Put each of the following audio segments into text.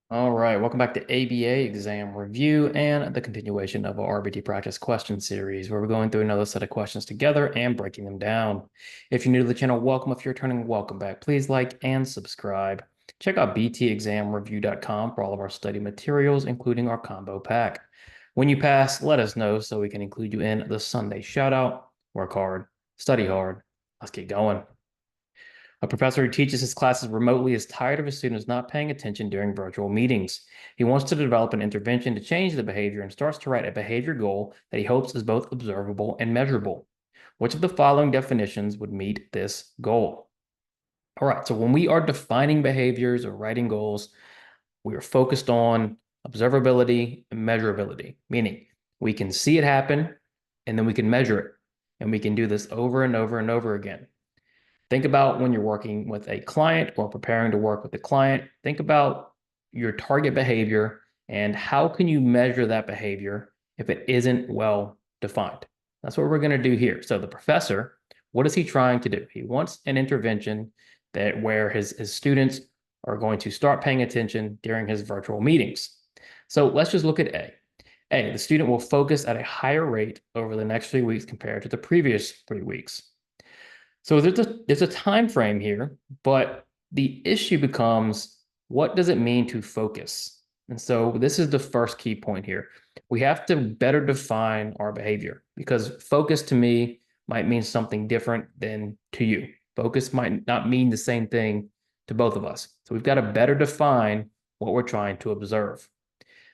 All right, welcome back to ABA exam review and the continuation of our RBT practice question series, where we're going through another set of questions together and breaking them down. If you're new to the channel, welcome. If you're returning, welcome back. Please like and subscribe. Check out btexamreview.com for all of our study materials, including our combo pack. When you pass, let us know so we can include you in the Sunday shout out. Work hard, study hard. Let's get going. A professor who teaches his classes remotely is tired of his students not paying attention during virtual meetings. He wants to develop an intervention to change the behavior and starts to write a behavior goal that he hopes is both observable and measurable. Which of the following definitions would meet this goal? All right, so when we are defining behaviors or writing goals, we are focused on observability and measurability, meaning we can see it happen and then we can measure it. And we can do this over and over and over again. Think about when you're working with a client or preparing to work with a client. Think about your target behavior and how can you measure that behavior if it isn't well defined. That's what we're going to do here. So the professor, what is he trying to do? He wants an intervention that where his students are going to start paying attention during his virtual meetings. So let's just look at A. A, the student will focus at a higher rate over the next 3 weeks compared to the previous 3 weeks. So there's a time frame here, but the issue becomes, what does it mean to focus? And so this is the first key point here. We have to better define our behavior because focus to me might mean something different than to you. Focus might not mean the same thing to both of us. So we've got to better define what we're trying to observe.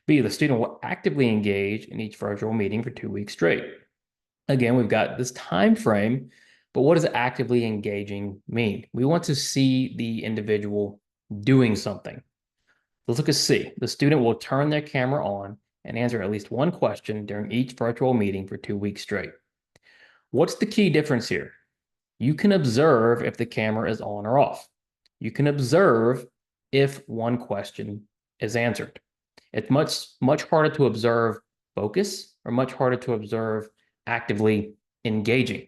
B, the student will actively engage in each virtual meeting for 2 weeks straight. Again, we've got this time frame, but what does actively engaging mean? We want to see the individual doing something. Let's look at C. The student will turn their camera on and answer at least one question during each virtual meeting for 2 weeks straight. What's the key difference here? You can observe if the camera is on or off. You can observe if one question is answered. It's much harder to observe focus or much harder to observe actively engaging.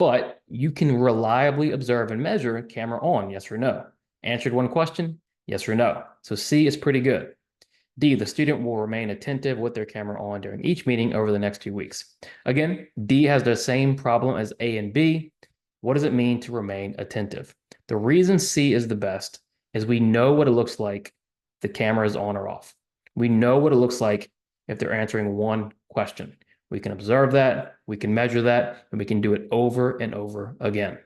But you can reliably observe and measure camera on, yes or no. Answered one question, yes or no. So C is pretty good. D, the student will remain attentive with their camera on during each meeting over the next 2 weeks. Again, D has the same problem as A and B. What does it mean to remain attentive? The reason C is the best is we know what it looks like if the camera is on or off. We know what it looks like if they're answering one question. We can observe that, we can measure that, and we can do it over and over again.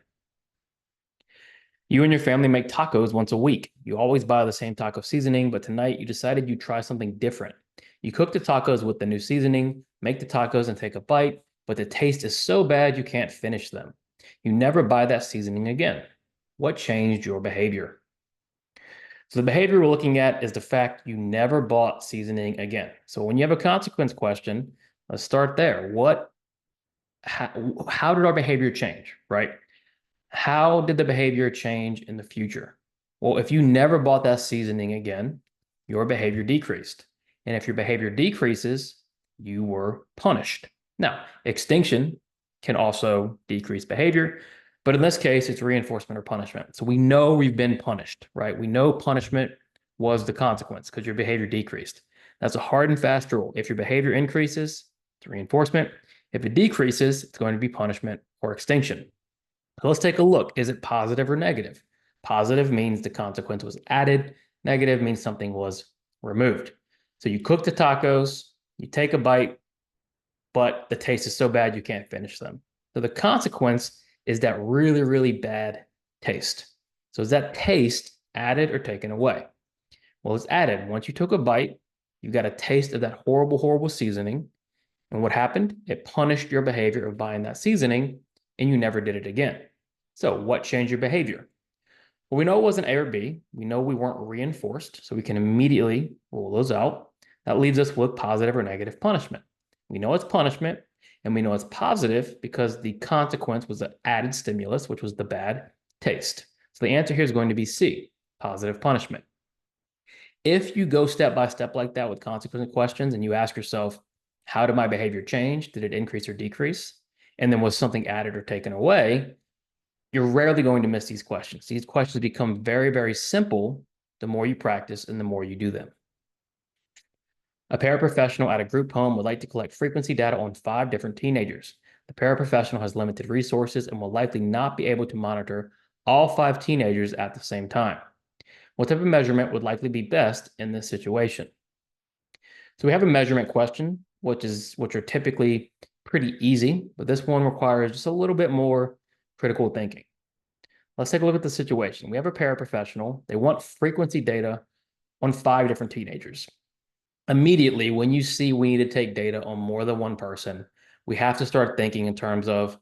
You and your family make tacos once a week. You always buy the same taco seasoning, but tonight you decided you'd try something different. You cook the tacos with the new seasoning, make the tacos and take a bite, but the taste is so bad you can't finish them. You never buy that seasoning again. What changed your behavior? So the behavior we're looking at is the fact you never bought seasoning again. So when you have a consequence question, let's start there. How did our behavior change, right? How did the behavior change in the future? Well, if you never bought that seasoning again, your behavior decreased. And if your behavior decreases, you were punished. Now, extinction can also decrease behavior, but in this case, it's reinforcement or punishment. So we know we've been punished, right? We know punishment was the consequence because your behavior decreased. That's a hard and fast rule. If your behavior increases, it's reinforcement. If it decreases, it's going to be punishment or extinction. So let's take a look. Is it positive or negative? Positive means the consequence was added. Negative means something was removed. So you cook the tacos, you take a bite, but the taste is so bad you can't finish them. So the consequence is that really, really bad taste. So is that taste added or taken away? Well, it's added. Once you took a bite, you got a taste of that horrible, horrible seasoning. And what happened? It punished your behavior of buying that seasoning, and you never did it again. So what changed your behavior? Well, we know it wasn't A or B. We know we weren't reinforced, so we can immediately rule those out. That leaves us with positive or negative punishment. We know it's punishment, and we know it's positive because the consequence was an added stimulus, which was the bad taste. So the answer here is going to be C, positive punishment. If you go step by step like that with consequence questions and you ask yourself, how did my behavior change? Did it increase or decrease? And then was something added or taken away? You're rarely going to miss these questions. These questions become very, very simple the more you practice and the more you do them. A paraprofessional at a group home would like to collect frequency data on 5 different teenagers. The paraprofessional has limited resources and will likely not be able to monitor all 5 teenagers at the same time. What type of measurement would likely be best in this situation? So we have a measurement question, which are typically pretty easy, but this one requires just a little bit more critical thinking. Let's take a look at the situation. We have a paraprofessional. They want frequency data on 5 different teenagers. Immediately, when you see we need to take data on more than one person, we have to start thinking in terms of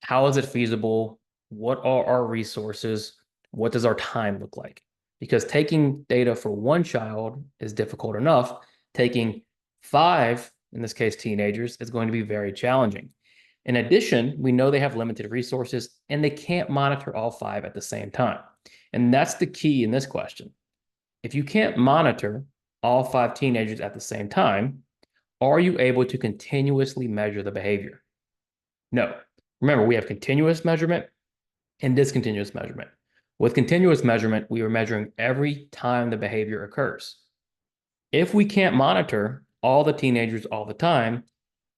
how is it feasible? What are our resources? What does our time look like? Because taking data for one child is difficult enough. Taking 5, in this case, teenagers, is going to be very challenging. In addition, we know they have limited resources and they can't monitor all 5 at the same time. And that's the key in this question. If you can't monitor all 5 teenagers at the same time, are you able to continuously measure the behavior? No. Remember, we have continuous measurement and discontinuous measurement. With continuous measurement, we are measuring every time the behavior occurs. If we can't monitor all the teenagers all the time,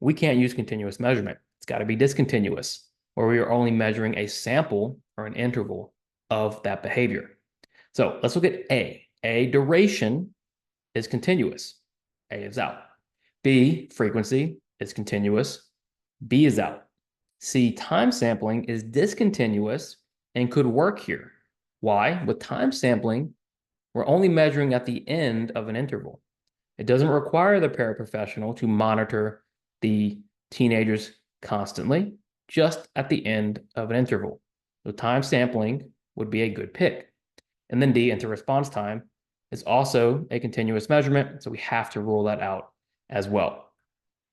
we can't use continuous measurement. It's got to be discontinuous, where we are only measuring a sample or an interval of that behavior. So let's look at A. A, duration is continuous. A is out. B, frequency is continuous. B is out. C, time sampling is discontinuous and could work here. Why? With time sampling, we're only measuring at the end of an interval. It doesn't require the paraprofessional to monitor the teenagers constantly, just at the end of an interval. So time sampling would be a good pick. And then D, interresponse time, is also a continuous measurement, so we have to rule that out as well.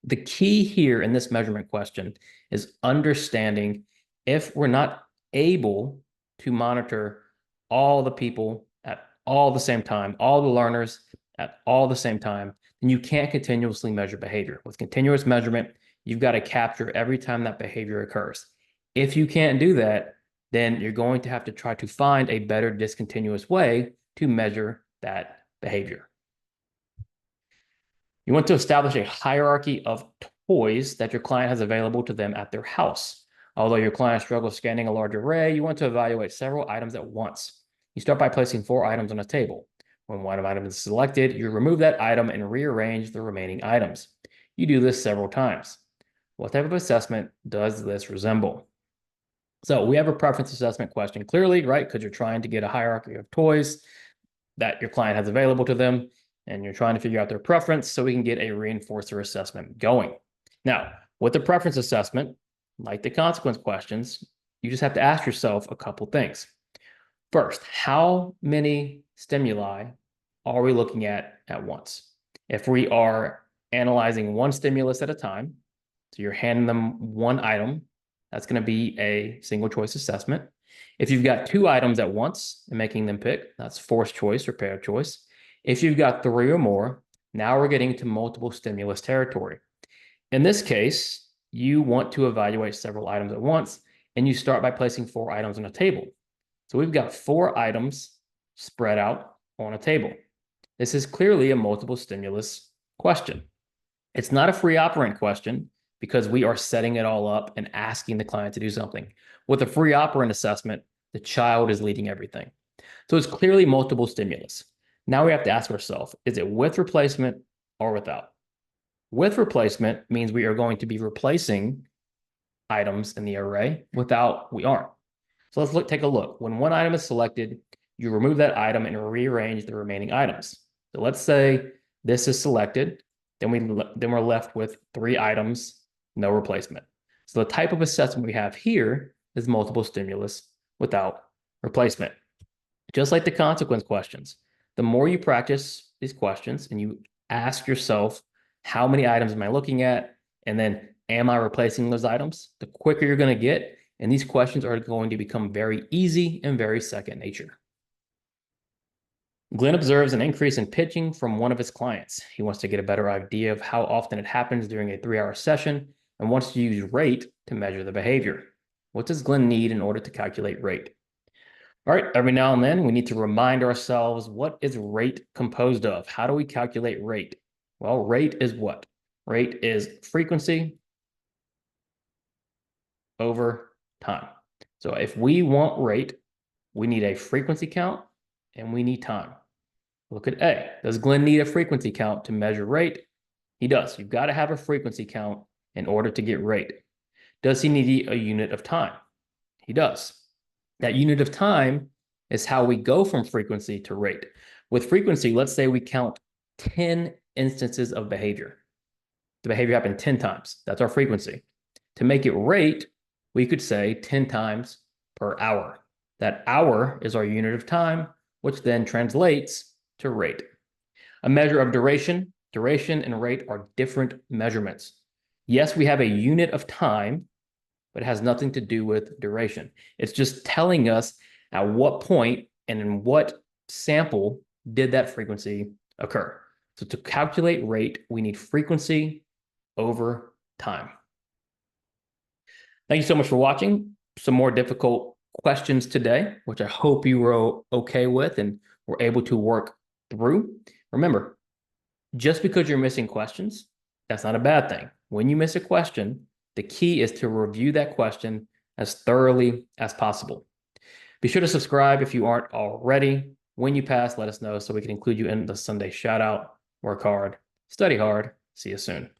The key here in this measurement question is understanding if we're not able to monitor all the people at all the same time, all the learners at all the same time, then you can't continuously measure behavior. With continuous measurement, you've got to capture every time that behavior occurs. If you can't do that, then you're going to have to try to find a better discontinuous way to measure that behavior. You want to establish a hierarchy of toys that your client has available to them at their house. Although your client struggles scanning a large array, you want to evaluate several items at once. You start by placing 4 items on a table. When one item is selected, you remove that item and rearrange the remaining items. You do this several times. What type of assessment does this resemble? So we have a preference assessment question clearly, right? Because you're trying to get a hierarchy of toys that your client has available to them, and you're trying to figure out their preference so we can get a reinforcer assessment going. Now, with the preference assessment, like the consequence questions, you just have to ask yourself a couple things. First, how many stimuli are we looking at once? If we are analyzing one stimulus at a time, so you're handing them one item, that's going to be a single choice assessment. If you've got 2 items at once and making them pick, that's forced choice or paired choice. If you've got 3 or more, now we're getting to multiple stimulus territory. In this case, you want to evaluate several items at once, and you start by placing 4 items on a table. So we've got 4 items spread out on a table. This is clearly a multiple stimulus question. It's not a free operant question because we are setting it all up and asking the client to do something. With a free operant assessment, the child is leading everything. So it's clearly multiple stimulus. Now we have to ask ourselves, is it with replacement or without? With replacement means we are going to be replacing items in the array. Without, we aren't. So let's take a look. When one item is selected, you remove that item and rearrange the remaining items. So let's say this is selected, then we're left with 3 items, no replacement. So the type of assessment we have here is multiple stimulus without replacement. Just like the consequence questions, the more you practice these questions and you ask yourself, how many items am I looking at? And then, am I replacing those items? The quicker you're going to get, and these questions are going to become very easy and very second nature. Glenn observes an increase in pitching from one of his clients. He wants to get a better idea of how often it happens during a 3-hour session and wants to use rate to measure the behavior. What does Glenn need in order to calculate rate? All right, every now and then we need to remind ourselves, what is rate composed of? How do we calculate rate? Well, rate is what? Rate is frequency over time. So if we want rate, we need a frequency count and we need time. Look at A. Does Glenn need a frequency count to measure rate? He does. You've got to have a frequency count in order to get rate. Does he need a unit of time? He does. That unit of time is how we go from frequency to rate. With frequency, let's say we count 10 instances of behavior. The behavior happened 10 times. That's our frequency. To make it rate, we could say 10 times per hour. That hour is our unit of time, which then translates to rate. A measure of duration. Duration and rate are different measurements. Yes, we have a unit of time, but it has nothing to do with duration. It's just telling us at what point and in what sample did that frequency occur. So to calculate rate, we need frequency over time. Thank you so much for watching. Some more difficult questions today, which I hope you were okay with and were able to work through. Remember, just because you're missing questions, that's not a bad thing. When you miss a question, the key is to review that question as thoroughly as possible. Be sure to subscribe if you aren't already. When you pass, let us know so we can include you in the Sunday shout out. Work hard, study hard. See you soon.